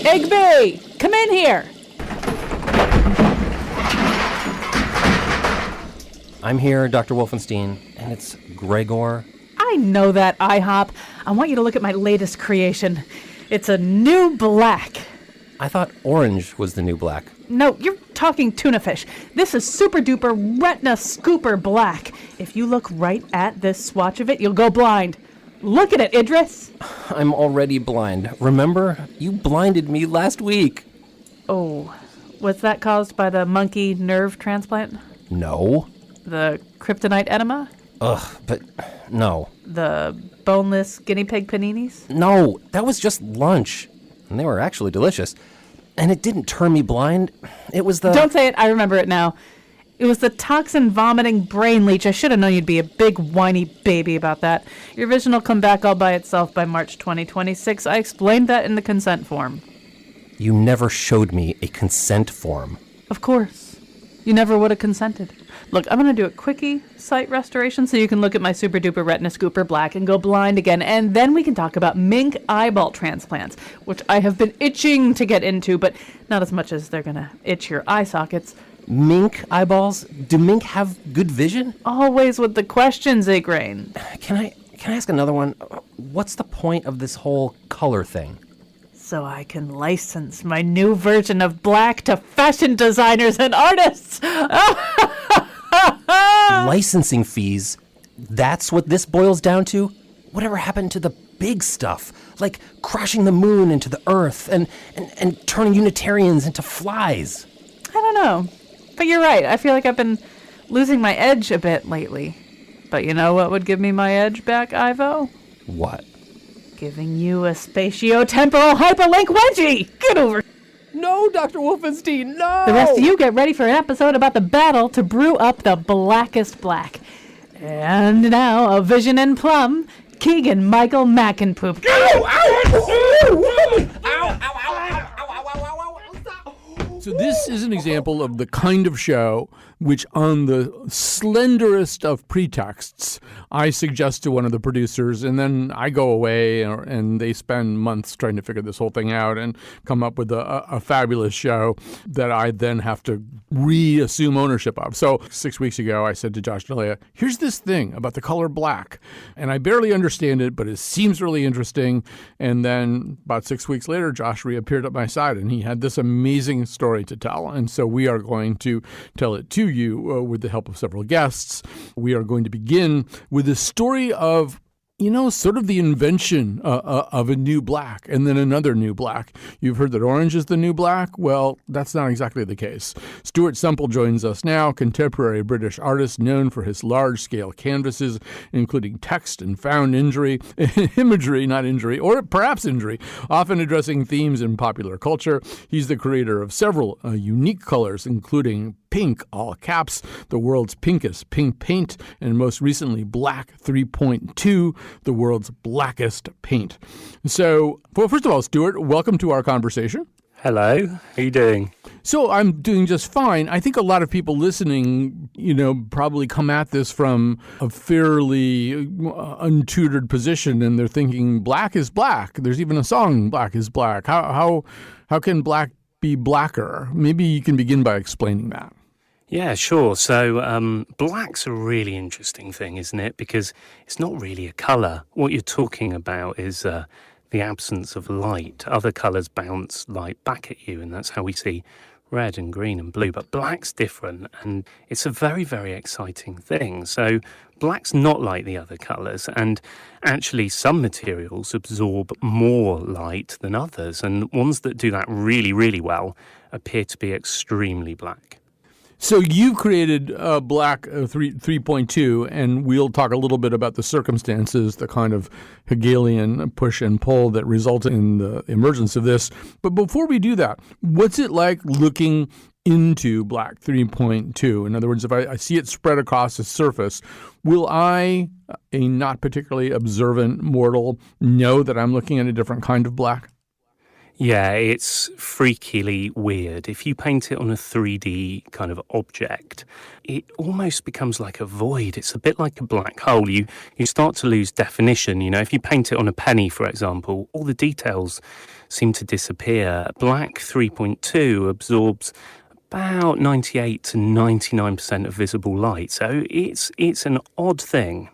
Igby, come in here. I'm here, Dr. Wolfenstein, and it's Gregor. I know that, IHOP. I want you to look at my latest creation. It's a new black. I thought orange was the new black. No, you're talking tuna fish. This is super duper retina scooper black. If you look right at this swatch of it, you'll go blind. Look at it, Idris. I'm already blind. Remember? You blinded me last week. Oh, was that caused by the monkey nerve transplant? No. The kryptonite enema? Ugh, but no. The boneless guinea pig paninis? No, that was just lunch. And they were actually delicious. And it didn't turn me blind. It was the... Don't say it. I remember it now. It was the toxin-vomiting brain leech. I should have known you'd be a big, whiny baby about that. Your vision will come back all by itself by March 2026. I explained that in the consent form. You never showed me a consent form. Of course. You never would have consented. Look, I'm going to do a quickie sight restoration so you can look at my super-duper retina scooper black and go blind again. And then we can talk about mink eyeball transplants, which I have been itching to get into, but not as much as they're going to itch your eye sockets. Mink eyeballs? Do mink have good vision? Always with the questions, Igraine. Can I ask another one? What's the point of this whole color thing? So I can license my new version of black to fashion designers and artists. Licensing fees? That's what this boils down to? Whatever happened to the big stuff? Like crashing the moon into the earth and turning Unitarians into flies? I don't know. But you're right. I feel like I've been losing my edge a bit lately. But you know what would give me my edge back, Ivo? What? Giving you a spatio-temporal hyperlink wedgie! Get over. No, Dr. Wolfenstein, no! The rest of you get ready for an episode about the battle to brew up the blackest black. And now, a vision in plum, Keegan Michael Mackenpoop. Ow! Ow! Ow! So this is an example of the kind of show which, on the slenderest of pretexts, I suggest to one of the producers, and then I go away, and they spend months trying to figure this whole thing out and come up with a fabulous show that I then have to reassume ownership of. So 6 weeks ago, I said to Josh Delia, here's this thing about the color black, and I barely understand it, but it seems really interesting. And then about 6 weeks later, Josh reappeared at my side, and he had this amazing story to tell. And so we are going to tell it to you with the help of several guests. We are going to begin with the story of, sort of the invention of a new black and then another new black. You've heard that orange is the new black? Well, that's not exactly the case. Stuart Semple joins us now, contemporary British artist known for his large-scale canvases, including text and found imagery, not injury, or perhaps injury, often addressing themes in popular culture. He's the creator of several unique colors, including pink, all caps, the world's pinkest pink paint, and most recently Black 3.2, the world's blackest paint. So, well, first of all, Stuart, welcome to our conversation. Hello, how are you doing? So I'm doing just fine. I think a lot of people listening, probably come at this from a fairly untutored position, and they're thinking black is black. There's even a song, Black is Black. How can black be blacker? Maybe you can begin by explaining that. Yeah, sure. So black's a really interesting thing, isn't it? Because it's not really a colour. What you're talking about is the absence of light. Other colours bounce light back at you, and that's how we see red and green and blue. But black's different, and it's a very, very exciting thing. So black's not like the other colours, and actually some materials absorb more light than others, and ones that do that really, really well appear to be extremely black. So you created Black 3.2, and we'll talk a little bit about the circumstances, the kind of Hegelian push and pull that resulted in the emergence of this. But before we do that, what's it like looking into Black 3.2? In other words, if I see it spread across the surface, will I, a not particularly observant mortal, know that I'm looking at a different kind of black? Yeah, it's freakily weird. If you paint it on a 3D kind of object, it almost becomes like a void. It's a bit like a black hole. You start to lose definition. If you paint it on a penny, for example, all the details seem to disappear. Black 3.2 absorbs about 98 to 99% of visible light. So it's an odd thing.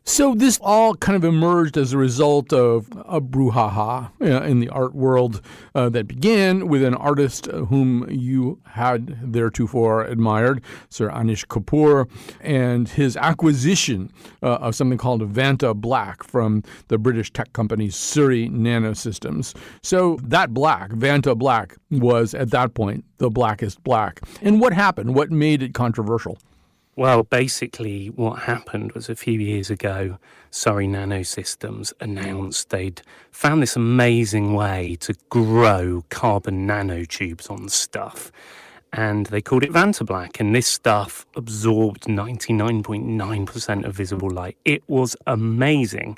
So this all kind of emerged as a result of a brouhaha in the art world that began with an artist whom you had theretofore admired, Sir Anish Kapoor, and his acquisition of something called Vanta Black from the British tech company Surrey Nanosystems. So that black, Vanta Black, was at that point the blackest black. And what happened? What made it controversial? Well, basically what happened was a few years ago, Surrey Nanosystems announced they'd found this amazing way to grow carbon nanotubes on stuff. And they called it Vanta Black, and this stuff absorbed 99.9% of visible light. It was amazing.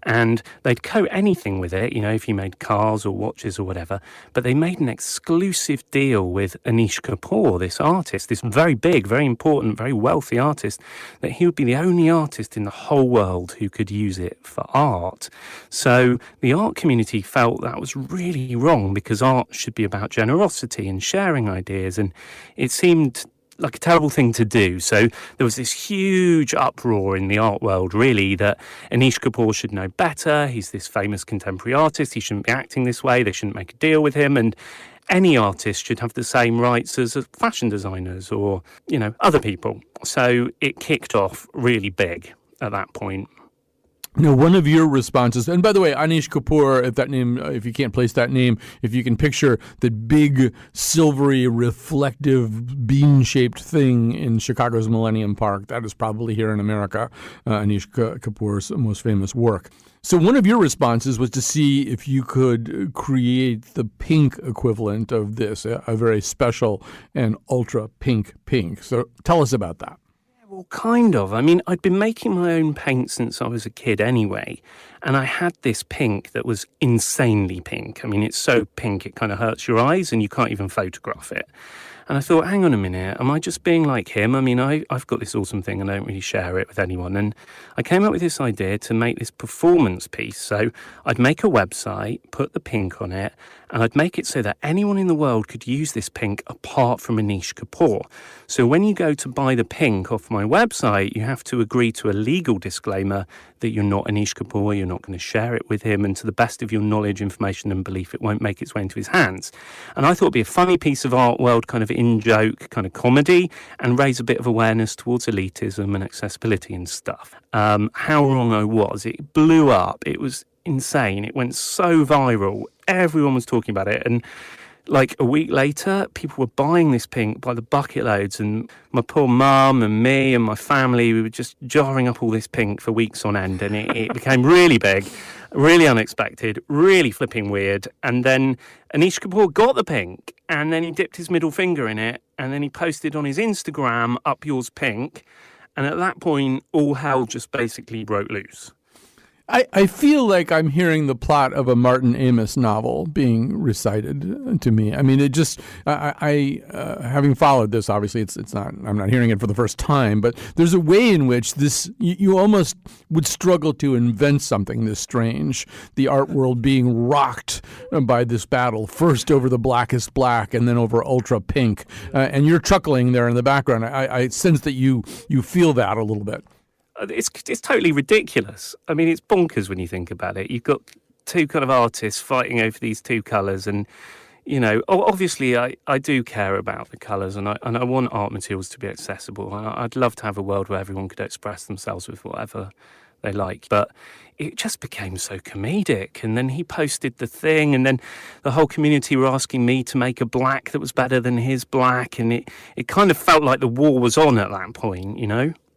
And they'd coat anything with it, if you made cars or watches or whatever. But they made an exclusive deal with Anish Kapoor, this artist, this very big, very important, very wealthy artist, that he would be the only artist in the whole world who could use it for art. So the art community felt that was really wrong, because art should be about generosity and sharing ideas, and it seemed like a terrible thing to do. So there was this huge uproar in the art world, really, that Anish Kapoor should know better. He's this famous contemporary artist. He shouldn't be acting this way. They shouldn't make a deal with him. And any artist should have the same rights as fashion designers or, other people. So it kicked off really big at that point. Now, one of your responses, and by the way, Anish Kapoor, if you can't place that name, if you can picture the big, silvery, reflective, bean-shaped thing in Chicago's Millennium Park, that is probably here in America, Anish Kapoor's most famous work. So one of your responses was to see if you could create the pink equivalent of this, a very special and ultra pink. So tell us about that. Well, kind of. I'd been making my own paint since I was a kid anyway, and I had this pink that was insanely pink. It's so pink it kind of hurts your eyes and you can't even photograph it. And I thought, hang on a minute, am I just being like him? I've got this awesome thing and I don't really share it with anyone. And I came up with this idea to make this performance piece. So I'd make a website, put the pink on it, and I'd make it so that anyone in the world could use this pink apart from Anish Kapoor. So when you go to buy the pink off my website, you have to agree to a legal disclaimer that you're not Anish Kapoor, you're not going to share it with him, and to the best of your knowledge, information and belief, it won't make its way into his hands. And I thought it'd be a funny piece of art world, kind of in-joke, kind of comedy, and raise a bit of awareness towards elitism and accessibility and stuff. How wrong I was. It blew up. It was insane. It went so viral. Everyone was talking about it. And like a week later, people were buying this pink by the bucket loads, and my poor mum and me and my family, we were just jarring up all this pink for weeks on end, and it became really big, really unexpected, really flipping weird. And then Anish Kapoor got the pink, and then he dipped his middle finger in it, and then he posted on his Instagram, "Up yours pink," and at that point, all hell just basically broke loose. I feel like I'm hearing the plot of a Martin Amis novel being recited to me. It just, having followed this, obviously it's not, I'm not hearing it for the first time, but there's a way in which this, you almost would struggle to invent something this strange. The art world being rocked by this battle, first over the blackest black and then over ultra pink. And you're chuckling there in the background. I sense that you feel that a little bit. It's totally ridiculous. It's bonkers when you think about it. You've got two kind of artists fighting over these two colours, and obviously I do care about the colours, and I want art materials to be accessible. I'd love to have a world where everyone could express themselves with whatever they like, but it just became so comedic. And then he posted the thing, and then the whole community were asking me to make a black that was better than his black, and it kind of felt like the war was on at that point,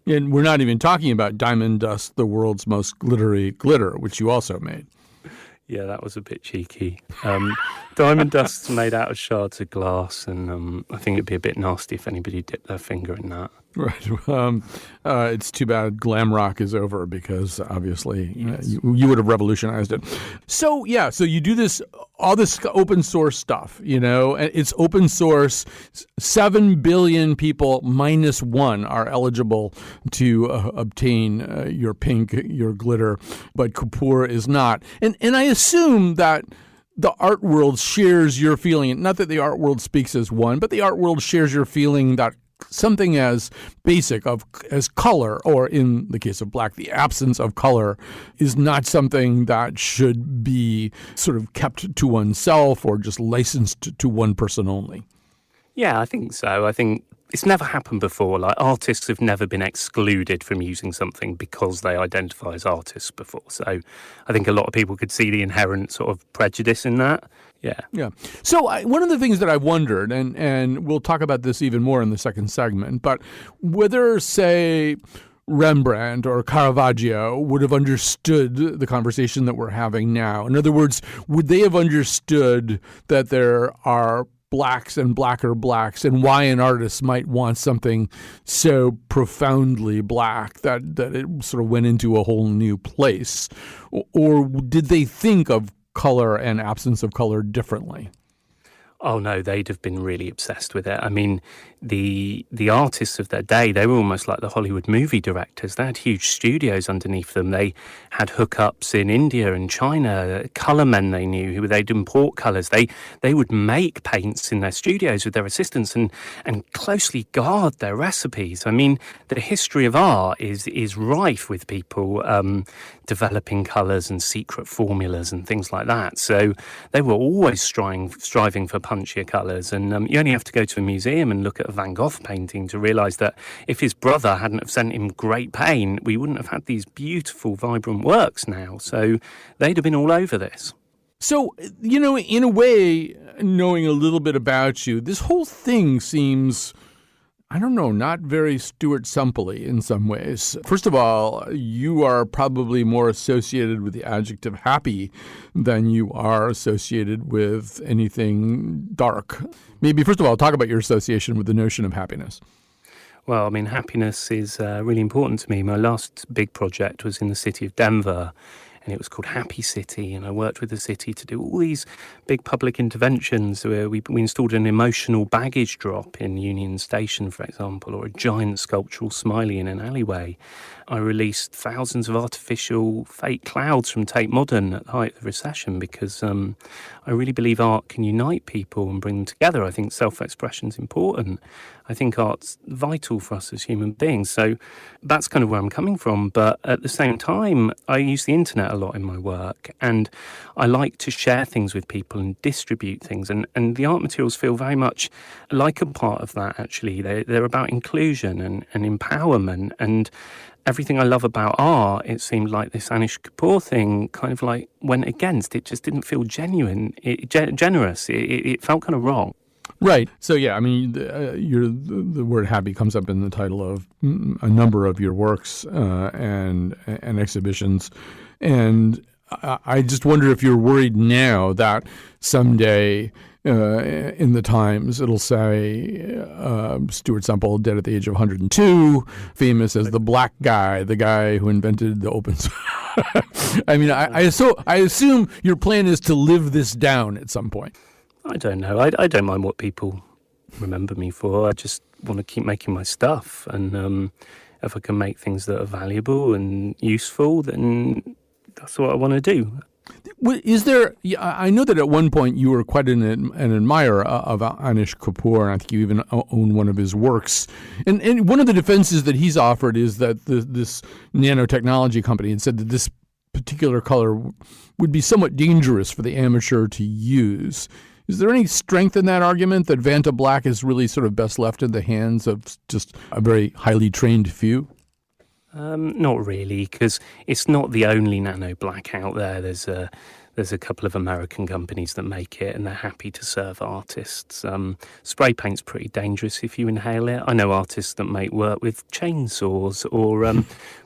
And we're not even talking about Diamond Dust, the world's most glittery glitter, which you also made. Yeah, that was a bit cheeky. Diamond Dust's made out of shards of glass, and I think it'd be a bit nasty if anybody dipped their finger in that. Right. It's too bad glam rock is over because obviously you would have revolutionized it. So you do all this open source stuff, and it's open source. 7 billion people minus one are eligible to obtain your pink, your glitter, but Kapoor is not. And I assume that the art world shares your feeling, not that the art world speaks as one, but the art world shares your feeling that something as basic as color, or in the case of black, the absence of color, is not something that should be sort of kept to oneself or just licensed to one person only. Yeah, I think so. I think it's never happened before. Like, artists have never been excluded from using something because they identify as artists before. So I think a lot of people could see the inherent sort of prejudice in that. Yeah. So one of the things that I wondered, and we'll talk about this even more in the second segment, but whether, say, Rembrandt or Caravaggio would have understood the conversation that we're having now. In other words, would they have understood that there are blacks and blacker blacks, and why an artist might want something so profoundly black that it sort of went into a whole new place? Or did they think of color and absence of color differently? Oh, no, they'd have been really obsessed with it. I mean, the artists of their day, they were almost like the Hollywood movie directors. They had huge studios underneath them. They had hookups in India and China, colour men they knew, who they'd import colours. They would make paints in their studios with their assistants and closely guard their recipes. I mean, the history of art is rife with people developing colours and secret formulas and things like that. So they were always striving for punchier colours. And you only have to go to a museum and look at a Van Gogh painting to realise that if his brother hadn't have sent him great paint, we wouldn't have had these beautiful, vibrant works now. So they'd have been all over this. So, in a way, knowing a little bit about you, this whole thing seems, I don't know, not very Stuart Semple-y in some ways. First of all, you are probably more associated with the adjective happy than you are associated with anything dark. Maybe, first of all, talk about your association with the notion of happiness. Well, I mean, happiness is really important to me. My last big project was in the city of Denver, and it was called Happy City, and I worked with the city to do all these big public interventions where we installed an emotional baggage drop in Union Station, for example, or a giant sculptural smiley in an alleyway. I released thousands of artificial fake clouds from Tate Modern at the height of the recession because I really believe art can unite people and bring them together. I think self-expression is important. I think art's vital for us as human beings. So that's kind of where I'm coming from. But at the same time, I use the internet a lot in my work, and I like to share things with people and distribute things. And the art materials feel very much like a part of that, actually. They're about inclusion and empowerment. And everything I love about art, it seemed like this Anish Kapoor thing kind of like went against. It just didn't feel genuine, generous. It felt kind of wrong. Right. So, yeah, I mean, the word happy comes up in the title of a number of your works and exhibitions. And I just wonder if you're worried now that someday in the Times it'll say Stuart Semple dead at the age of 102, famous as the black guy, the guy who invented the open source. I mean, I assume your plan is to live this down at some point. I don't know. I don't mind what people remember me for. I just want to keep making my stuff. And if I can make things that are valuable and useful, then that's what I want to do. Is there? I know that at one point you were quite an admirer of Anish Kapoor, and I think you even own one of his works. And one of the defenses that he's offered is that this nanotechnology company had said that this particular color would be somewhat dangerous for the amateur to use. Is there any strength in that argument that Vanta Black is really sort of best left in the hands of just a very highly trained few? Not really, because it's not the only nano black out there. There's a couple of American companies that make it, and they're happy to serve artists. Spray paint's pretty dangerous if you inhale it. I know artists that make work with chainsaws or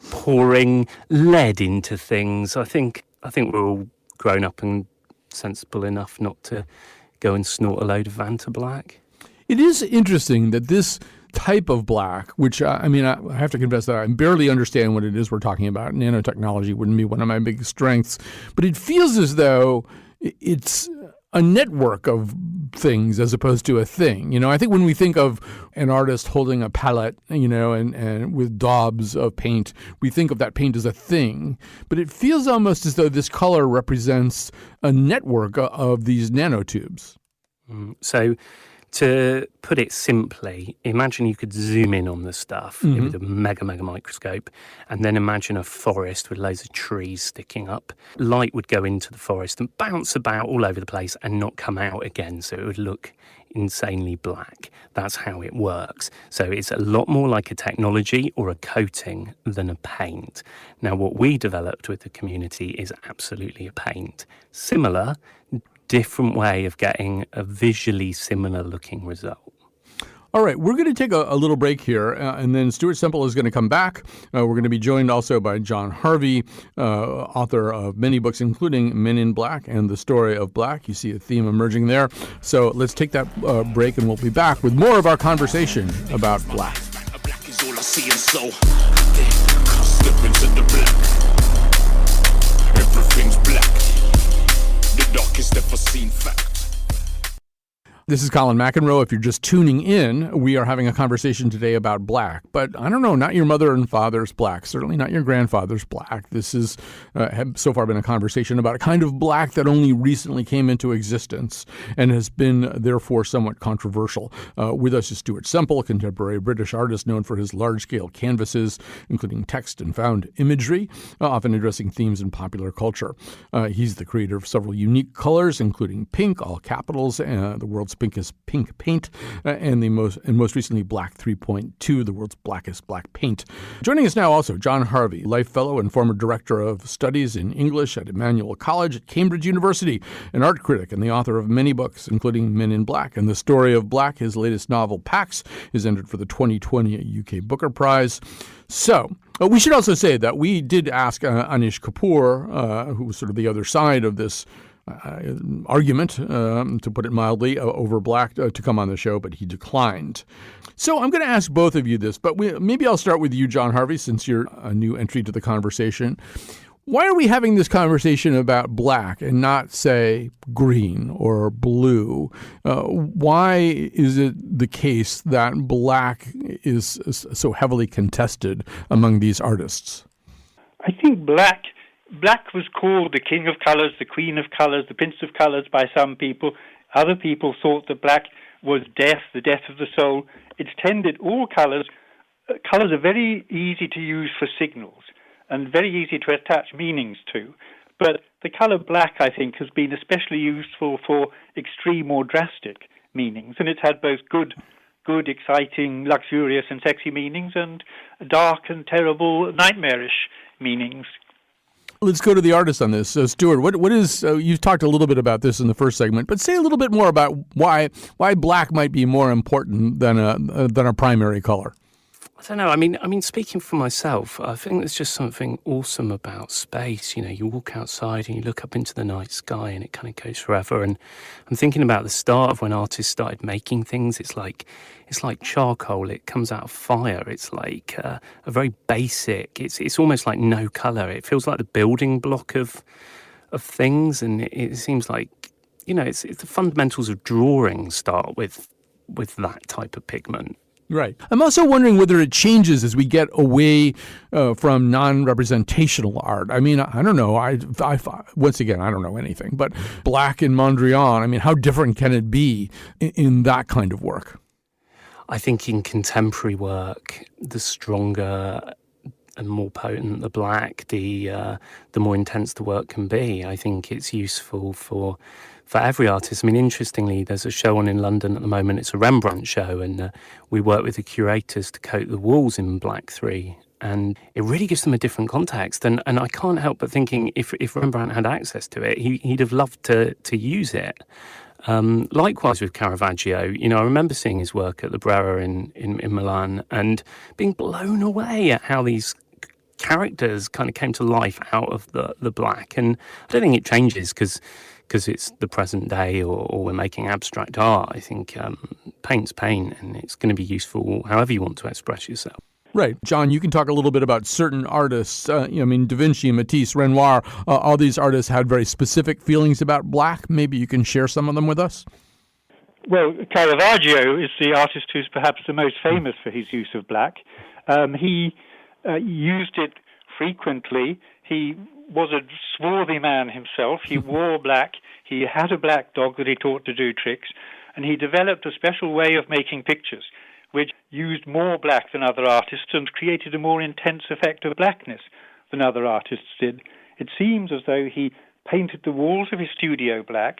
pouring lead into things. I think we're all grown up and sensible enough not to go and snort a load of Vanta Black. It is interesting that this type of black, which I have to confess that I barely understand what it is we're talking about. Nanotechnology wouldn't be one of my big strengths, but it feels as though it's a network of things as opposed to a thing. I think when we think of an artist holding a palette, and with daubs of paint, we think of that paint as a thing. But it feels almost as though this color represents a network of these nanotubes. So to put it simply, imagine you could zoom in on the stuff with a mega microscope, and then imagine a forest with loads of trees sticking up. Light would go into the forest and bounce about all over the place and not come out again, so it would look insanely black. That's how it works. So it's a lot more like a technology or a coating than a paint. Now, what we developed with the community is absolutely a paint. Similar, different way of getting a visually similar looking result. All right, we're going to take a little break here, and then Stuart Semple is going to come back. We're going to be joined also by John Harvey, author of many books, including Men in Black and The Story of Black. You see a theme emerging there. So let's take that break, and we'll be back with more of our conversation about black. Black is all I see, and so can't slip into the black. Everything's black. The darkest ever seen fact. This is Colin McEnroe. If you're just tuning in, we are having a conversation today about black. But I don't know, not your mother and father's black, certainly not your grandfather's black. This has so far been a conversation about a kind of black that only recently came into existence and has been, therefore, somewhat controversial. With us is Stuart Semple, a contemporary British artist known for his large-scale canvases, including text and found imagery, often addressing themes in popular culture. He's the creator of several unique colors, including pink, all capitals, the world's pinkest pink paint, and most recently Black 3.2, the world's blackest black paint. Joining us now also John Harvey, Life Fellow and former Director of Studies in English at Emmanuel College at Cambridge University, an art critic and the author of many books, including Men in Black and The Story of Black. His latest novel, Pax, is entered for the 2020 UK Booker Prize. So, we should also say that we did ask Anish Kapoor, who was sort of the other side of this argument, to put it mildly, over black to come on the show, but he declined. So I'm going to ask both of you this, but maybe I'll start with you, John Harvey, since you're a new entry to the conversation. Why are we having this conversation about black and not, say, green or blue? Why is it the case that black is so heavily contested among these artists? I think black was called the king of colors, the queen of colors, the prince of colors by some people. Other people thought that black was death, the death of the soul. It's tended all colors. Colors are very easy to use for signals and very easy to attach meanings to. But the color black, I think, has been especially useful for extreme or drastic meanings. And it's had both good, exciting, luxurious and sexy meanings and dark and terrible, nightmarish meanings. Let's go to the artist on this. So, Stuart, what is? You've talked a little bit about this in the first segment, but say a little bit more about why black might be more important than a primary color. I don't know. I mean, speaking for myself, I think there's just something awesome about space. You walk outside and you look up into the night sky, and it kind of goes forever. And I'm thinking about the start of when artists started making things. It's like charcoal. It comes out of fire. It's like a very basic. It's almost like no color. It feels like the building block of things, and it seems like it's the fundamentals of drawing start with that type of pigment. Right. I'm also wondering whether it changes as we get away from non-representational art. I mean, I don't know. Once again, I don't know anything. But black in Mondrian, I mean, how different can it be in that kind of work? I think in contemporary work, the stronger and more potent the black, the more intense the work can be. I think it's useful for every artist. I mean, interestingly, there's a show on in London at the moment. It's a Rembrandt show, and we work with the curators to coat the walls in Black 3. And it really gives them a different context. And I can't help but thinking if Rembrandt had access to it, he'd have loved to use it. Likewise with Caravaggio, I remember seeing his work at the Brera in Milan and being blown away at how these characters kind of came to life out of the black. And I don't think it changes because because it's the present day or we're making abstract art. I think paint's paint, and it's going to be useful however you want to express yourself. Right. John, you can talk a little bit about certain artists. Da Vinci, Matisse, Renoir, all these artists had very specific feelings about black. Maybe you can share some of them with us? Well, Caravaggio is the artist who's perhaps the most famous for his use of black. He used it frequently. He was a swarthy man himself. He wore black. He had a black dog that he taught to do tricks. And he developed a special way of making pictures, which used more black than other artists and created a more intense effect of blackness than other artists did. It seems as though he painted the walls of his studio black,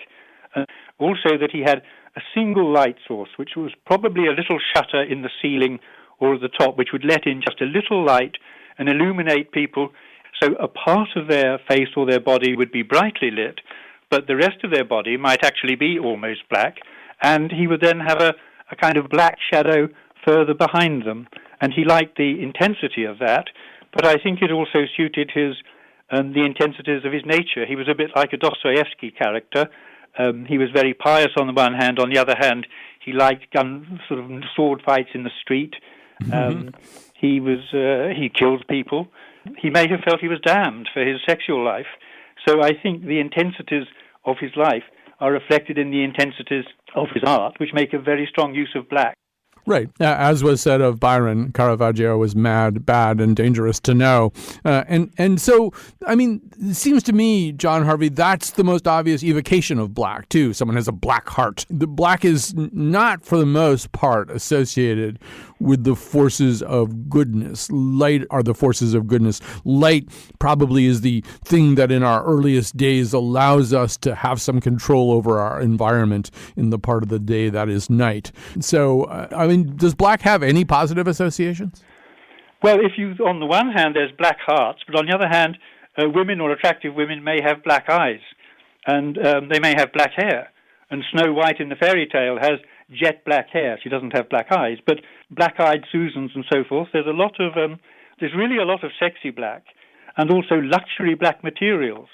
and also that he had a single light source, which was probably a little shutter in the ceiling or at the top, which would let in just a little light and illuminate people. So a part of their face or their body would be brightly lit, but the rest of their body might actually be almost black, and he would then have a kind of black shadow further behind them. And he liked the intensity of that, but I think it also suited his the intensities of his nature. He was a bit like a Dostoevsky character. He was very pious on the one hand. On the other hand, he liked sort of sword fights in the street. He killed people. He may have felt he was damned for his sexual life. So I think the intensities of his life are reflected in the intensities of his art, which make a very strong use of black. Right. As was said of Byron, Caravaggio was mad, bad, and dangerous to know. And so, I mean, it seems to me, John Harvey, that's the most obvious evocation of black, too. Someone has a black heart. The black is not, for the most part, associated with the forces of goodness. Light are the forces of goodness. Light probably is the thing that in our earliest days allows us to have some control over our environment in the part of the day that is night. So, I mean, does black have any positive associations? Well, on the one hand, there's black hearts, but on the other hand, women or attractive women may have black eyes, and they may have black hair. And Snow White in the fairy tale has jet black hair. She doesn't have black eyes, but black-eyed Susans and so forth. There's really a lot of sexy black, and also luxury black materials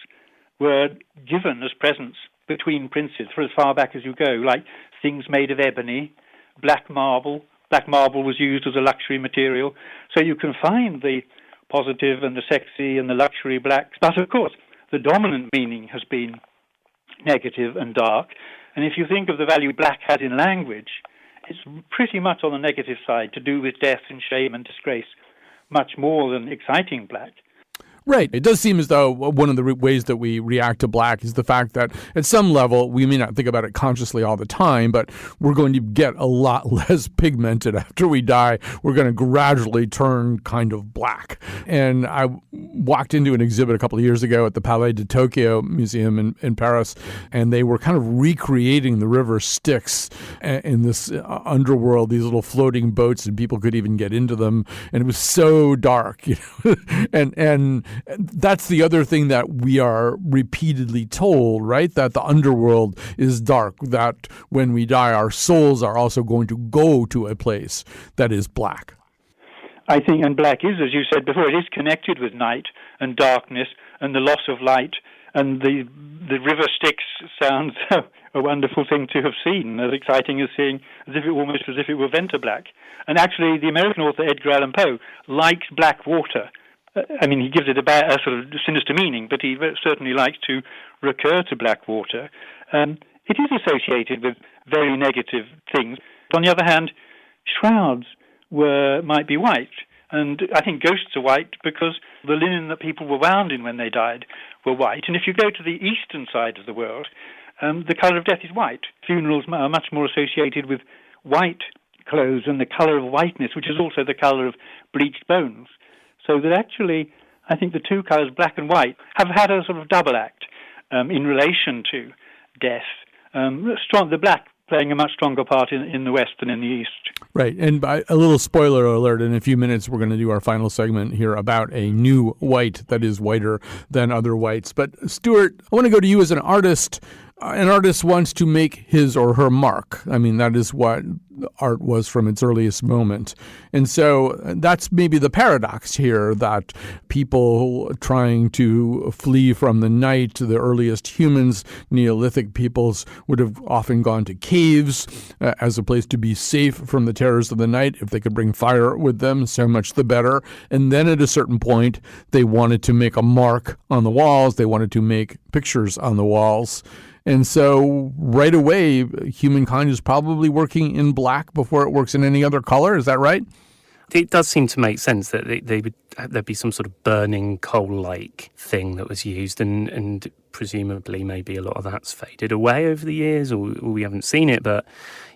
were given as presents between princes for as far back as you go, like things made of ebony, black marble. Black marble was used as a luxury material. So you can find the positive and the sexy and the luxury blacks. But of course, the dominant meaning has been negative and dark. And if you think of the value black has in language, it's pretty much on the negative side, to do with death and shame and disgrace, much more than exciting black. Right. It does seem as though one of the ways that we react to black is the fact that at some level, we may not think about it consciously all the time, but we're going to get a lot less pigmented after we die. We're going to gradually turn kind of black. And I walked into an exhibit a couple of years ago at the Palais de Tokyo Museum in Paris, and they were kind of recreating the river Styx in this underworld, these little floating boats, and people could even get into them. And it was so dark, and that's the other thing that we are repeatedly told, right? That the underworld is dark, that when we die, our souls are also going to go to a place that is black. I think, and black is, as you said before, it is connected with night and darkness and the loss of light. And the river Styx sounds a wonderful thing to have seen, as exciting as seeing, almost as if it were Venter black. And actually, the American author Edgar Allan Poe likes black water. I mean, he gives it a sort of sinister meaning, but he certainly likes to recur to black water. It is associated with very negative things. But on the other hand, shrouds might be white. And I think ghosts are white because the linen that people were wound in when they died were white. And if you go to the eastern side of the world, the colour of death is white. Funerals are much more associated with white clothes and the colour of whiteness, which is also the colour of bleached bones. So that actually, I think the two colours, black and white, have had a sort of double act in relation to death. The black playing a much stronger part in the West than in the East. Right. And by a little spoiler alert, in a few minutes, we're going to do our final segment here about a new white that is whiter than other whites. But Stuart, I want to go to you as an artist. An artist wants to make his or her mark. I mean, that is what art was from its earliest moment. And so that's maybe the paradox here, that people trying to flee from the night, the earliest humans, Neolithic peoples, would have often gone to caves as a place to be safe from the terrors of the night. If they could bring fire with them, so much the better. And then at a certain point, they wanted to make a mark on the walls. They wanted to make pictures on the walls. And so right away, humankind is probably working in black before it works in any other color. Is that right? It does seem to make sense that there'd be some sort of burning coal-like thing that was used, and presumably maybe a lot of that's faded away over the years, or we haven't seen it. But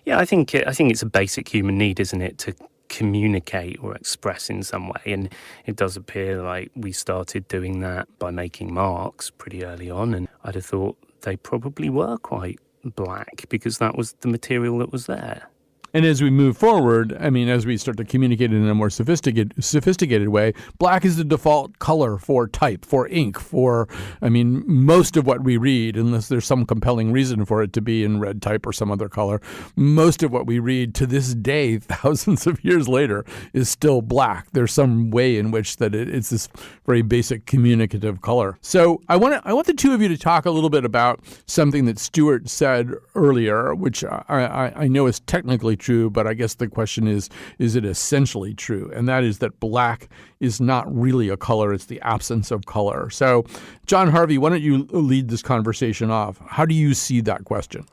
yeah, I think it's a basic human need, isn't it, to communicate or express in some way. And it does appear like we started doing that by making marks pretty early on, and I'd have thought they probably were quite black because that was the material that was there. And as we move forward, I mean, as we start to communicate in a more sophisticated way, black is the default color for type, for ink, for, I mean, most of what we read, unless there's some compelling reason for it to be in red type or some other color, most of what we read to this day, thousands of years later, is still black. There's some way in which that it's this very basic communicative color. So I want the two of you to talk a little bit about something that Stuart said earlier, which I know is technically true, but I guess the question is it essentially true? And that is that black is not really a color, it's the absence of color. So, John Harvey, why don't you lead this conversation off? How do you see that question?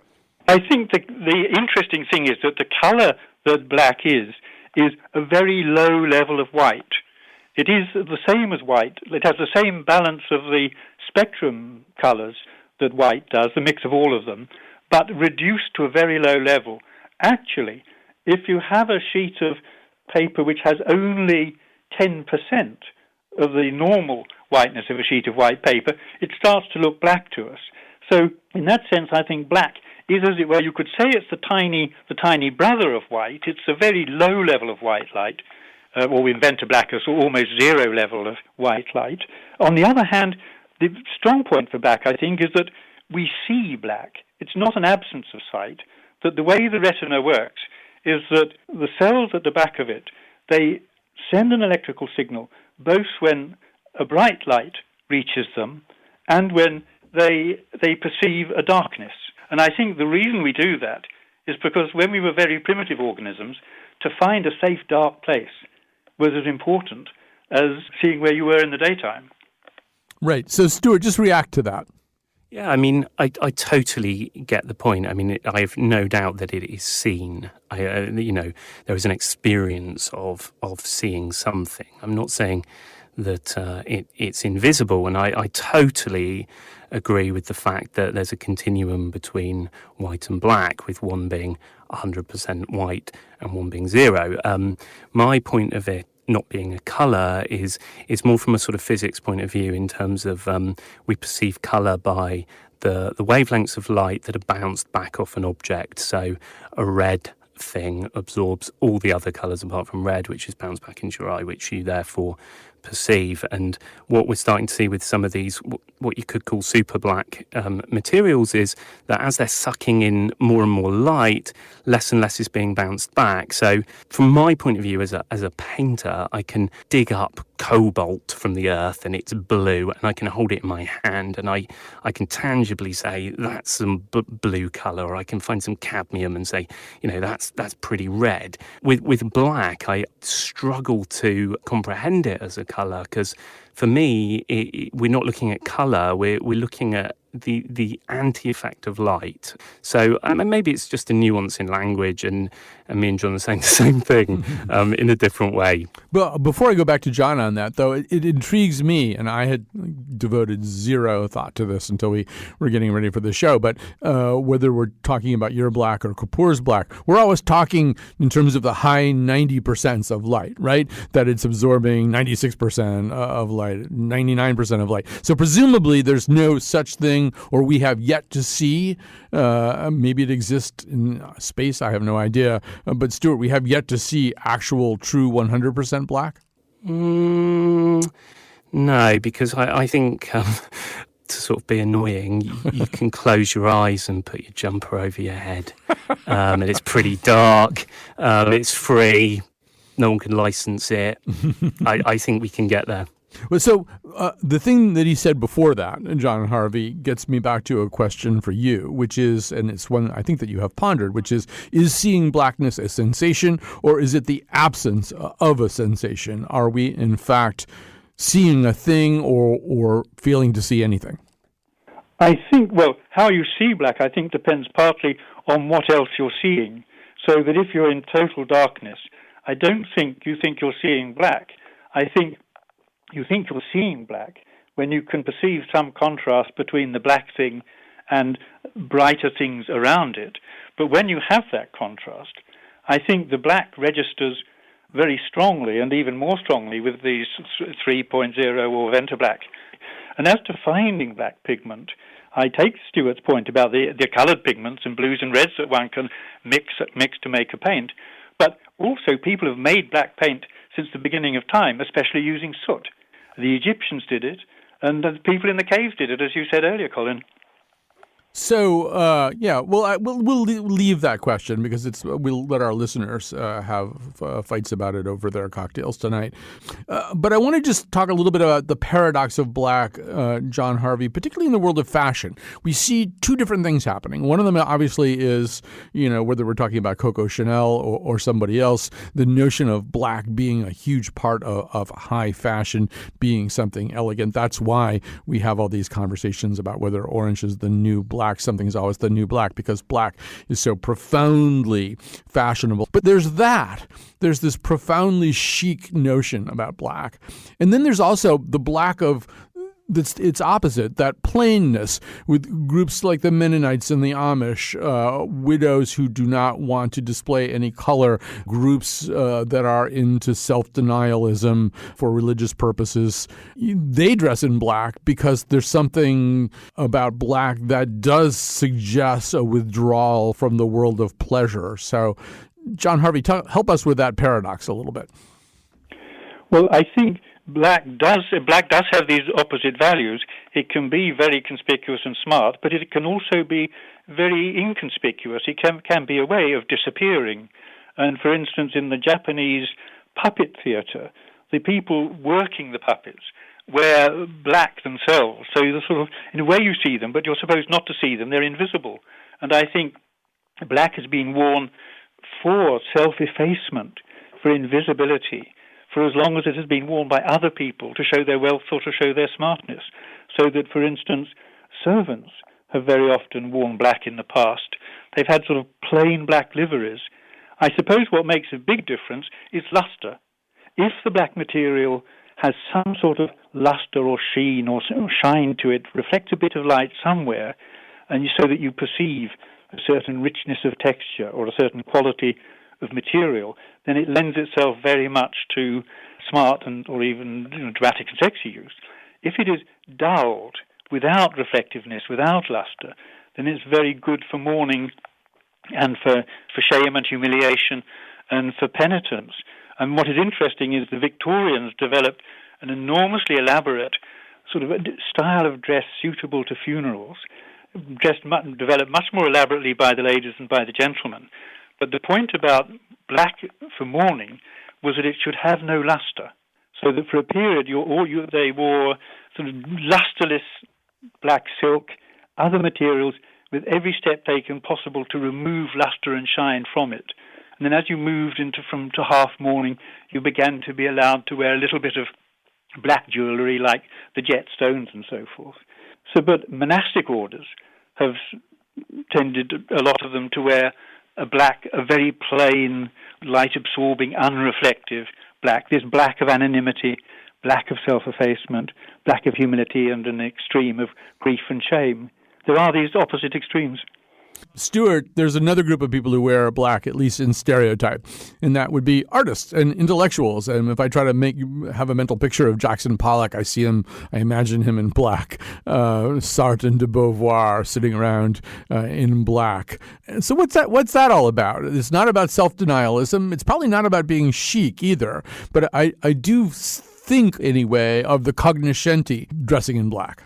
I think the interesting thing is that the color that black is a very low level of white. It is the same as white. It has the same balance of the spectrum colors that white does, the mix of all of them, but reduced to a very low level. Actually, if you have a sheet of paper which has only 10% of the normal whiteness of a sheet of white paper, it starts to look black to us. So in that sense, I think black is, as it were, you could say it's the tiny brother of white. It's a very low level of white light, or we invent a black as almost zero level of white light. On the other hand, the strong point for black, I think, is that we see black. It's not an absence of sight. That the way the retina works is that the cells at the back of it, they send an electrical signal both when a bright light reaches them and when they perceive a darkness. And I think the reason we do that is because when we were very primitive organisms, to find a safe, dark place was as important as seeing where you were in the daytime. Right. So, Stuart, just react to that. Yeah, I mean, I totally get the point. I mean, I have no doubt that it is seen. There is an experience of seeing something. I'm not saying that it's invisible, and I totally agree with the fact that there's a continuum between white and black, with one being 100% white and one being zero. My point of it not being a colour is more from a sort of physics point of view, in terms of we perceive colour by the wavelengths of light that are bounced back off an object. So a red thing absorbs all the other colours apart from red, which is bounced back into your eye, which you therefore perceive. And what we're starting to see with some of these, what you could call super black materials, is that as they're sucking in more and more light, less and less is being bounced back. So from my point of view as a painter, I can dig up cobalt from the earth and it's blue, and I can hold it in my hand and I can tangibly say that's some blue colour, or I can find some cadmium and say, that's pretty red. With black, I struggle to comprehend it as a colour, because for me, we're not looking at colour, we're looking at the anti-effect of light. So maybe it's just a nuance in language, and me and John are saying the same thing in a different way. But before I go back to John on that, though, it intrigues me, and I had devoted zero thought to this until we were getting ready for the show, but whether we're talking about your black or Kapoor's black, we're always talking in terms of the high 90% of light, right? That it's absorbing 96% of light, 99% of light. So presumably there's no such thing, or we have yet to see, maybe it exists in space, I have no idea, but Stuart, we have yet to see actual true 100% black? No, because I think to sort of be annoying, you can close your eyes and put your jumper over your head. And it's pretty dark. It's free. No one can license it. I think we can get there. Well, so the thing that he said before that, John Harvey, gets me back to a question for you, which is, and it's one I think that you have pondered, which is seeing blackness a sensation, or is it the absence of a sensation? Are we, in fact, seeing a thing or failing to see anything? I think, well, how you see black, I think, depends partly on what else you're seeing. So that if you're in total darkness, I don't think you think you're seeing black. I think you think you're seeing black when you can perceive some contrast between the black thing and brighter things around it. But when you have that contrast, I think the black registers very strongly, and even more strongly with these 3.0 or Venta black. And as to finding black pigment, I take Stuart's point about the coloured pigments and blues and reds that one can mix to make a paint. But also people have made black paint since the beginning of time, especially using soot. The Egyptians did it, and the people in the caves did it, as you said earlier, Colin. So, we'll leave that question because we'll let our listeners have fights about it over their cocktails tonight. But I want to just talk a little bit about the paradox of black, John Harvey, particularly in the world of fashion. We see two different things happening. One of them obviously is, whether we're talking about Coco Chanel or somebody else, the notion of black being a huge part of high fashion, being something elegant. That's why we have all these conversations about whether orange is the new black. Something's always the new black because black is so profoundly fashionable. But there's this profoundly chic notion about black. And then there's also the black of that's its opposite, that plainness, with groups like the Mennonites and the Amish, widows who do not want to display any color, groups that are into self-denialism for religious purposes. They dress in black because there's something about black that does suggest a withdrawal from the world of pleasure. So, John Harvey, help us with that paradox a little bit. Well, I think black does have these opposite values. It can be very conspicuous and smart, but it can also be very inconspicuous. It can be a way of disappearing. And for instance, in the Japanese puppet theater, the people working the puppets wear black themselves. So you're sort of, in a way you see them, but you're supposed not to see them. They're invisible. And I think black has been worn for self-effacement, for invisibility, for as long as it has been worn by other people to show their wealth or to show their smartness. So that, for instance, servants have very often worn black in the past. They've had sort of plain black liveries. I suppose what makes a big difference is luster. If the black material has some sort of luster or sheen or shine to it, reflects a bit of light somewhere, and so that you perceive a certain richness of texture or a certain quality of material, then it lends itself very much to smart or even dramatic and sexy use. If it is dulled, without reflectiveness, without luster, then it's very good for mourning and for shame and humiliation and for penitence. And what is interesting is the Victorians developed an enormously elaborate sort of style of dress suitable to funerals, developed much more elaborately by the ladies than by the gentlemen. But the point about black for mourning was that it should have no luster. So that for a period they wore sort of lusterless black silk, other materials, with every step taken possible to remove luster and shine from it. And then as you moved to half mourning, you began to be allowed to wear a little bit of black jewellery like the jet stones and so forth. But monastic orders have tended, a lot of them, to wear a very plain, light-absorbing, unreflective black. This black of anonymity, black of self-effacement, black of humility, and an extreme of grief and shame. There are these opposite extremes. Stuart, there's another group of people who wear black, at least in stereotype, and that would be artists and intellectuals. And if I try to have a mental picture of Jackson Pollock, I imagine him in black, Sartre and de Beauvoir sitting around in black. So what's that all about? It's not about self-denialism. It's probably not about being chic either. But I do think, anyway, of the cognoscenti dressing in black.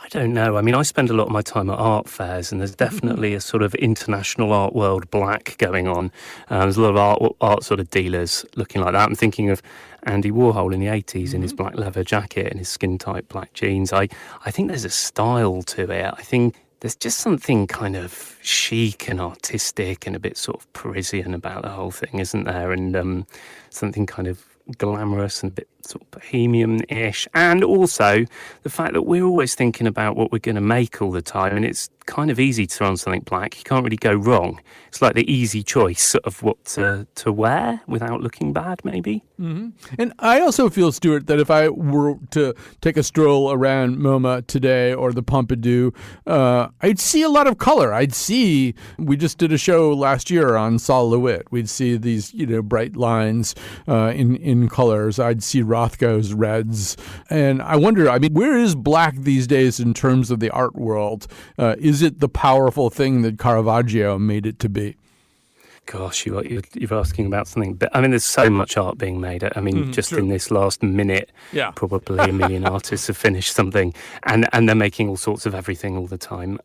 I don't know. I mean, I spend a lot of my time at art fairs, and there's definitely a sort of international art world black going on. There's a lot of art sort of dealers looking like that. I'm thinking of Andy Warhol in the 80s in his black leather jacket and his skin-tight black jeans. I think there's a style to it. I think there's just something kind of chic and artistic and a bit sort of Parisian about the whole thing, isn't there? And something kind of glamorous and a bit sort of bohemian-ish, and also the fact that we're always thinking about what we're going to make all the time, and it's kind of easy to throw on something black. You can't really go wrong. It's like the easy choice of what to wear without looking bad, maybe. And I also feel, Stuart, that if I were to take a stroll around MoMA today or the Pompidou, I'd see a lot of color. We just did a show last year on Sol LeWitt. We'd see these, bright lines in colors. I'd see Rothko's reds. And I wonder, where is black these days in terms of the art world? Is it the powerful thing that Caravaggio made it to be? Gosh, you're asking about something. But there's so much art being made. Just in this last minute, probably 1 million artists have finished something, and they're making all sorts of everything all the time.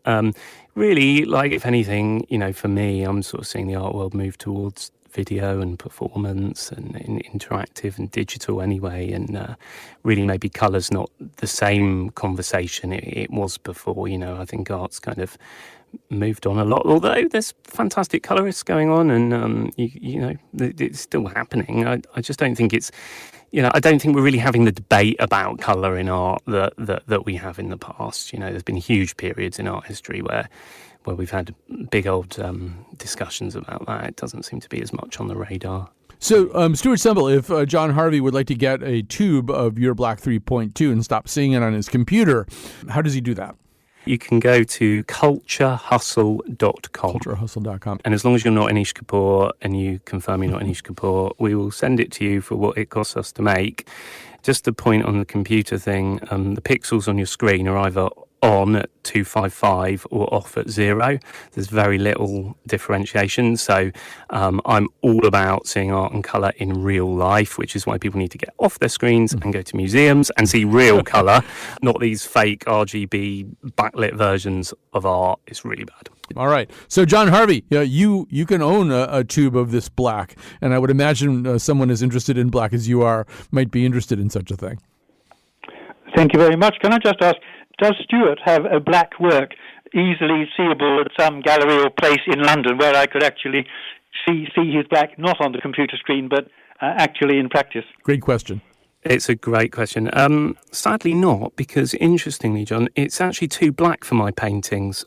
Really, like, if anything, for me, I'm sort of seeing the art world move towards video and performance and interactive and digital anyway, and really maybe colour's not the same conversation it was before. I think art's kind of moved on a lot, although there's fantastic colorists going on, and it's still happening. I just don't think it's, I don't think we're really having the debate about colour in art that we have in the past. There's been huge periods in art history where we've had big old discussions about that. It doesn't seem to be as much on the radar. So, Stuart Semple, if John Harvey would like to get a tube of your Black 3.2 and stop seeing it on his computer, how does he do that? You can go to culturehustle.com. Culturehustle.com. And as long as you're not Anish Kapoor and you confirm you're not Anish Kapoor, we will send it to you for what it costs us to make. Just the point on the computer thing, the pixels on your screen are either on at 255 or off at 0. There's very little differentiation. So I'm all about seeing art and colour in real life, which is why people need to get off their screens and go to museums and see real colour, not these fake RGB backlit versions of art. It's really bad. All right. So, John Harvey, you can own a tube of this black, and I would imagine someone as interested in black as you are might be interested in such a thing. Thank you very much. Can I just ask, does Stuart have a black work easily seeable at some gallery or place in London where I could actually see his black, not on the computer screen, but actually in practice? Great question. It's a great question. Sadly not, because interestingly, John, it's actually too black for my paintings.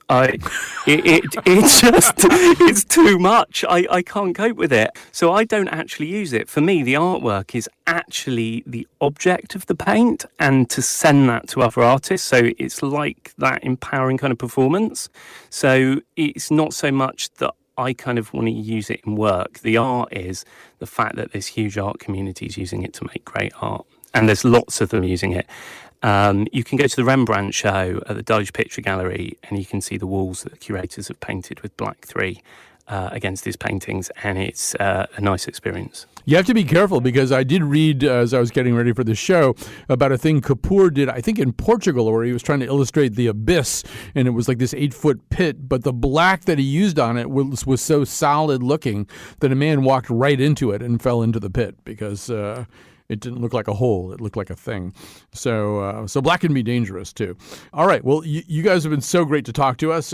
It's too much. I can't cope with it. So I don't actually use it. For me, the artwork is actually the object of the paint, and to send that to other artists. So it's like that empowering kind of performance. So it's not so much that I kind of want to use it in work. The art is the fact that there's huge art communities using it to make great art. And there's lots of them using it. You can go to the Rembrandt show at the Dulwich Picture Gallery, and you can see the walls that the curators have painted with Black 3 against his paintings, and it's a nice experience. You have to be careful, because I did read, as I was getting ready for the show, about a thing Kapoor did, I think in Portugal, where he was trying to illustrate the abyss, and it was like this 8-foot pit, but the black that he used on it was so solid looking that a man walked right into it and fell into the pit, because it didn't look like a hole. It looked like a thing. So black can be dangerous, too. All right. Well, you guys have been so great to talk to us.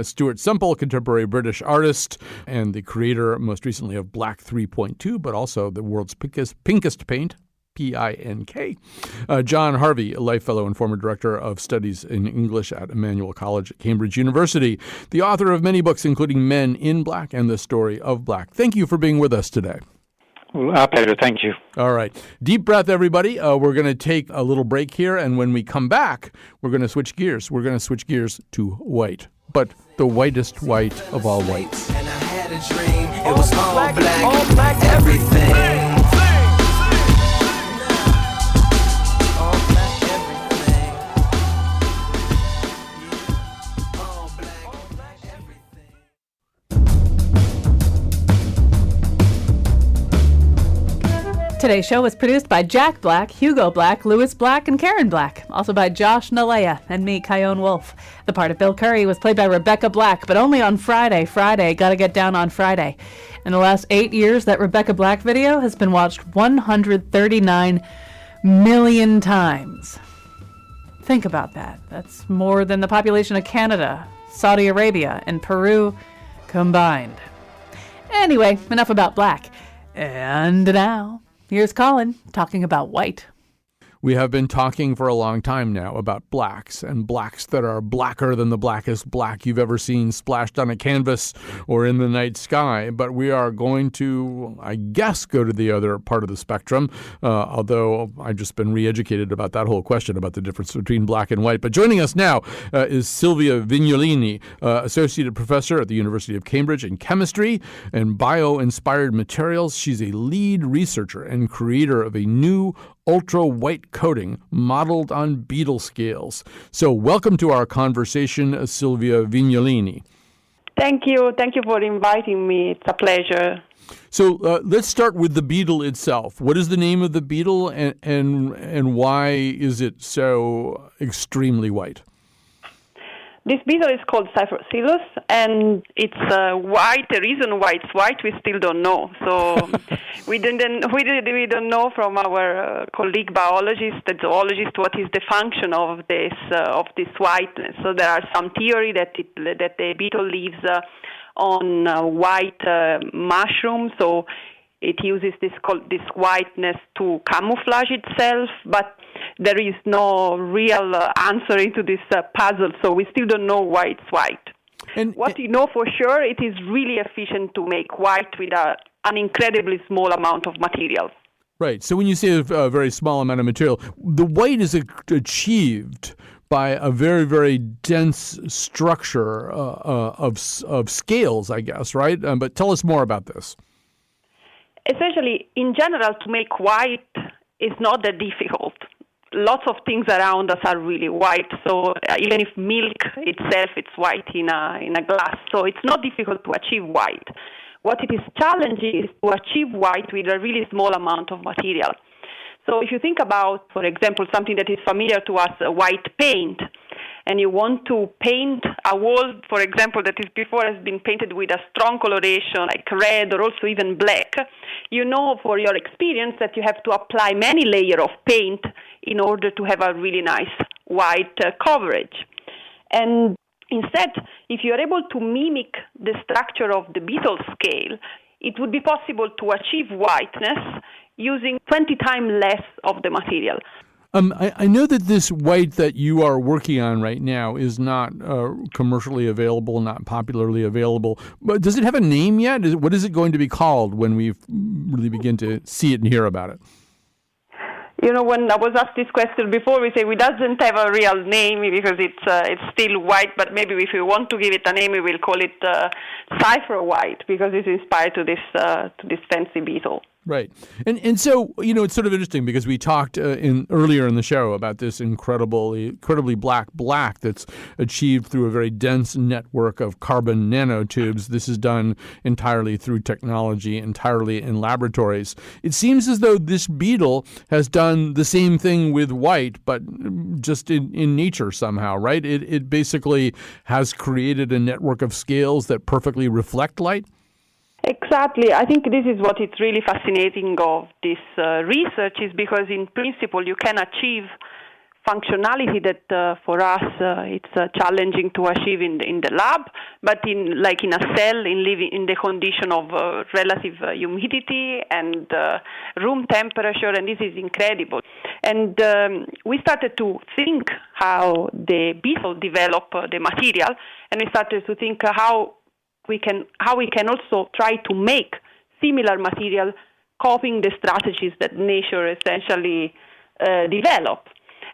Stuart Semple, contemporary British artist and the creator, most recently, of Black 3.2, but also the world's pinkest paint, P-I-N-K. John Harvey, a Life Fellow and former Director of Studies in English at Emmanuel College at Cambridge University, the author of many books, including Men in Black and The Story of Black. Thank you for being with us today. Well, our pleasure. Thank you. All right. Deep breath, everybody. We're going to take a little break here, and when we come back, we're going to switch gears. We're going to switch gears to white, but the whitest white of all whites. And I had a dream. It was all black, everything. Today's show was produced by Jack Black, Hugo Black, Louis Black, and Karen Black. Also by Josh Nalea and me, Kyone Wolf. The part of Bill Curry was played by Rebecca Black, but only on Friday. Gotta get down on Friday. In the last 8 years, that Rebecca Black video has been watched 139 million times. Think about that. That's more than the population of Canada, Saudi Arabia, and Peru combined. Anyway, enough about black. And now, here's Colin talking about white. We have been talking for a long time now about blacks, and blacks that are blacker than the blackest black you've ever seen splashed on a canvas or in the night sky. But we are going to, I guess, go to the other part of the spectrum, although I've just been re-educated about that whole question about the difference between black and white. But joining us now is Silvia Vignolini, Associate Professor at the University of Cambridge in Chemistry and Bio-Inspired Materials. She's a lead researcher and creator of a new ultra-white coating modeled on beetle scales. So welcome to our conversation, Silvia Vignolini. Thank you. Thank you for inviting me. It's a pleasure. So let's start with the beetle itself. What is the name of the beetle and why is it so extremely white? This beetle is called Cyphrosilus, and it's white. The reason why it's white, we still don't know. So we don't know from our colleague biologist, the zoologist, what is the function of this whiteness. So there are some theory that the beetle lives on white mushrooms. So it uses this whiteness to camouflage itself, but there is no real answer into this puzzle, so we still don't know why it's white. And what we know for sure, it is really efficient to make white with an incredibly small amount of material. Right. So when you say a very small amount of material, the white is achieved by a very, very dense structure of scales, I guess, right? But tell us more about this. Essentially, in general, to make white is not that difficult. Lots of things around us are really white. So even if milk itself, it's white in a glass. So it's not difficult to achieve white. What it is challenging is to achieve white with a really small amount of material. So if you think about, for example, something that is familiar to us, white paint, and you want to paint a wall, for example, that is before has been painted with a strong coloration like red or also even black, you know for your experience that you have to apply many layers of paint in order to have a really nice white coverage. And instead, if you are able to mimic the structure of the beetle scale, it would be possible to achieve whiteness using 20 times less of the material. I know that this white that you are working on right now is not commercially available, not popularly available. But does it have a name yet? What is it going to be called when we really begin to see it and hear about it? You know, when I was asked this question before, we say it doesn't have a real name because it's still white. But maybe if we want to give it a name, we will call it Cypher White because it's inspired to this fancy beetle. Right. And so, you know, it's sort of interesting because we talked earlier in the show about this incredibly black that's achieved through a very dense network of carbon nanotubes. This is done entirely through technology, entirely in laboratories. It seems as though this beetle has done the same thing with white, but just in nature somehow, right? It basically has created a network of scales that perfectly reflect light. Exactly. I think this is what is really fascinating of this research is because in principle you can achieve functionality that for us it's challenging to achieve in the lab, but in a cell in the condition of relative humidity and room temperature, and this is incredible. And we started to think how the beetle develop the material, and we started to think how we can also try to make similar material copying the strategies that nature essentially develop.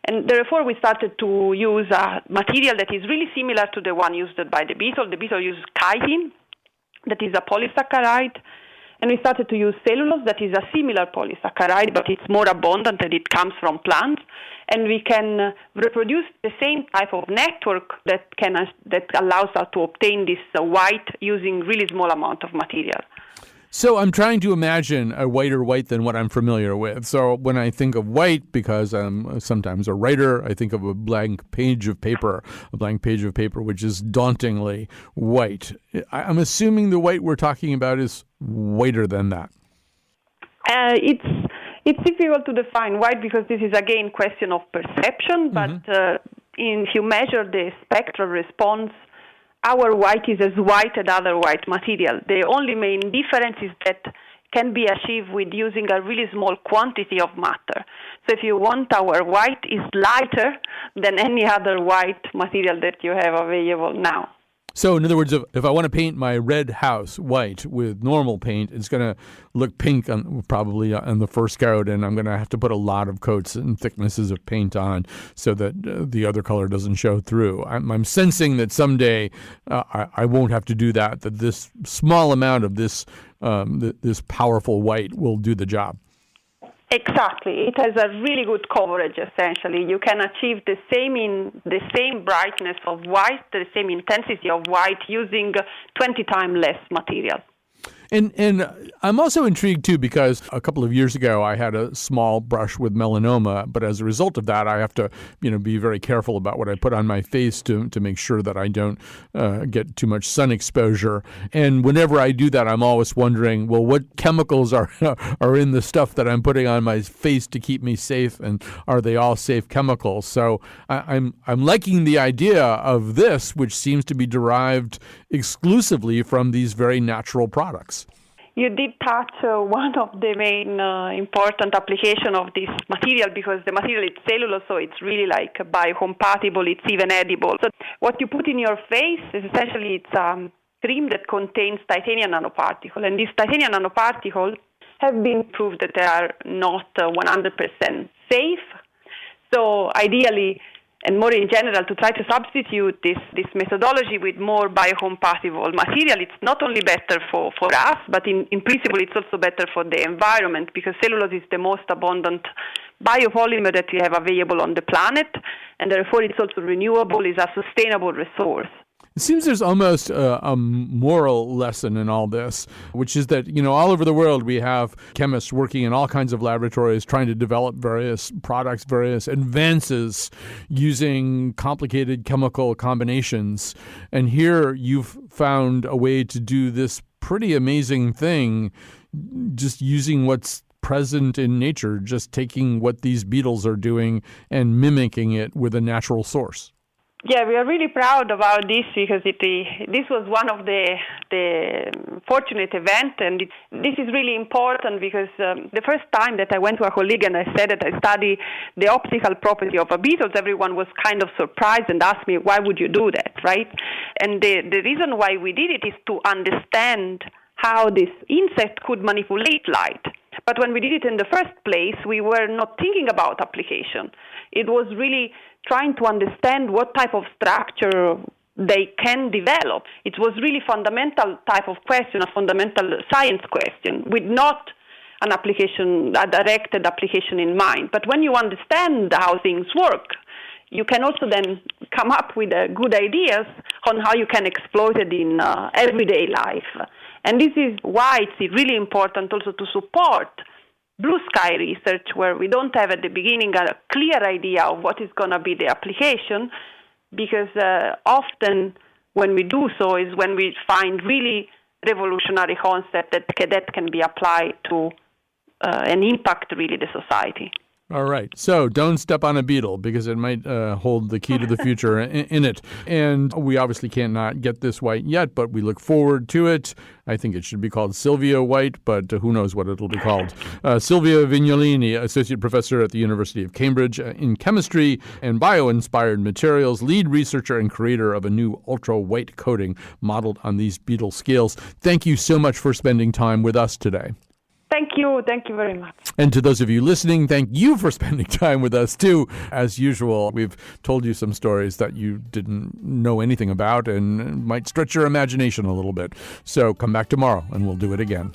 And therefore we started to use a material that is really similar to the one used by the beetle. The beetle uses chitin, that is a polysaccharide, and we started to use cellulose, that is a similar polysaccharide, but it's more abundant and it comes from plants. And we can reproduce the same type of network that allows us to obtain this white using really small amount of material. So I'm trying to imagine a whiter white than what I'm familiar with. So when I think of white, because I'm sometimes a writer, I think of a blank page of paper, which is dauntingly white. I'm assuming the white we're talking about is whiter than that. It's difficult to define white because this is again question of perception. But if you measure the spectral response, our white is as white as other white material. The only main difference is that can be achieved with using a really small quantity of matter. So if you want, our white is lighter than any other white material that you have available now. So in other words, if I want to paint my red house white with normal paint, it's going to look pink probably on the first coat, and I'm going to have to put a lot of coats and thicknesses of paint on so that the other color doesn't show through. I'm sensing that someday I won't have to do that this small amount of this powerful white will do the job. Exactly. It has a really good coverage, essentially. You can achieve the same brightness of white, the same intensity of white using 20 times less material. And I'm also intrigued, too, because a couple of years ago I had a small brush with melanoma, but as a result of that, I have to be very careful about what I put on my face to make sure that I don't get too much sun exposure. And whenever I do that, I'm always wondering, well, what chemicals are in the stuff that I'm putting on my face to keep me safe, and are they all safe chemicals? So I'm liking the idea of this, which seems to be derived exclusively from these very natural products. You did touch one of the main important application of this material, because the material is cellulose, so it's really like biocompatible, it's even edible. So what you put in your face is essentially it's a cream that contains titanium nanoparticles, and these titanium nanoparticles have been proved that they are not 100% safe. So ideally, and more in general, to try to substitute this methodology with more biocompatible material, it's not only better for us, but in principle it's also better for the environment, because cellulose is the most abundant biopolymer that we have available on the planet, and therefore it's also renewable, is a sustainable resource. It seems there's almost a moral lesson in all this, which is that, all over the world we have chemists working in all kinds of laboratories trying to develop various products, various advances using complicated chemical combinations. And here you've found a way to do this pretty amazing thing, just using what's present in nature, just taking what these beetles are doing and mimicking it with a natural source. Yeah, we are really proud about this because this was one of the fortunate events, and this is really important because the first time that I went to a colleague and I said that I study the optical property of a beetle, everyone was kind of surprised and asked me, why would you do that, right? And the reason why we did it is to understand how this insect could manipulate light. But when we did it in the first place, we were not thinking about application. It was really trying to understand what type of structure they can develop. It was really fundamental type of question, a fundamental science question, with not an application, a directed application in mind. But when you understand how things work, you can also then come up with good ideas on how you can exploit it in everyday life. And this is why it's really important also to support blue sky research, where we don't have at the beginning a clear idea of what is going to be the application, because often when we do so is when we find really revolutionary concept that can be applied to and impact really the society. All right. So don't step on a beetle because it might hold the key to the future in it. And we obviously cannot get this white yet, but we look forward to it. I think it should be called Silvia White, but who knows what it'll be called. Silvia Vignolini, Associate Professor at the University of Cambridge in Chemistry and Bio-Inspired Materials, lead researcher and creator of a new ultra-white coating modeled on these beetle scales. Thank you so much for spending time with us today. Thank you. Thank you very much. And to those of you listening, thank you for spending time with us, too. As usual, we've told you some stories that you didn't know anything about and might stretch your imagination a little bit. So come back tomorrow and we'll do it again.